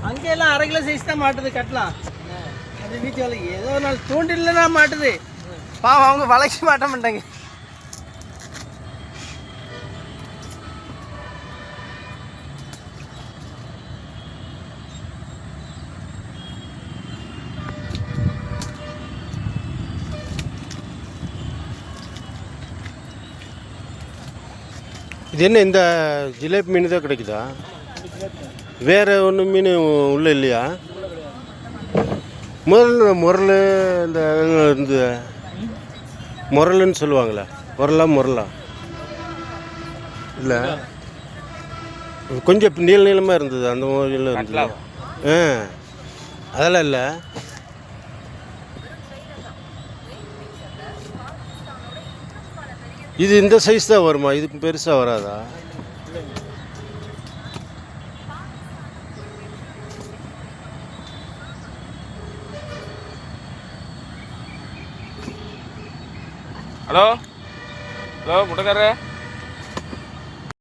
அங்கெல்லாம் 1/2 kilo size தான் மாட்டுது கட்டலாம். அது வீட்டு ஏதோ ஒரு நாள் தூண்டில் தான் மாட்டுது. பாவம் அவங்க வளைக்க மாட்ட மாட்டாங்க. இது என்ன இந்த ஜிலேபி மீன் தான் கிடைக்குதா? வேறு ஒன்றும் மீன் உள்ளே இல்லையா? முரல் இந்த முரலுன்னு சொல்லுவாங்களே, முரலா இல்லை, கொஞ்சம் நீளமாக இருந்தது அந்த மாதிரிலாம் இருந்தது. அதெல்லாம் இல்லை. இது இந்த சைஸ் தான் வருமா? இதுக்கு பெருசாக வராதா? Hello hello முட்டைக்காரரே.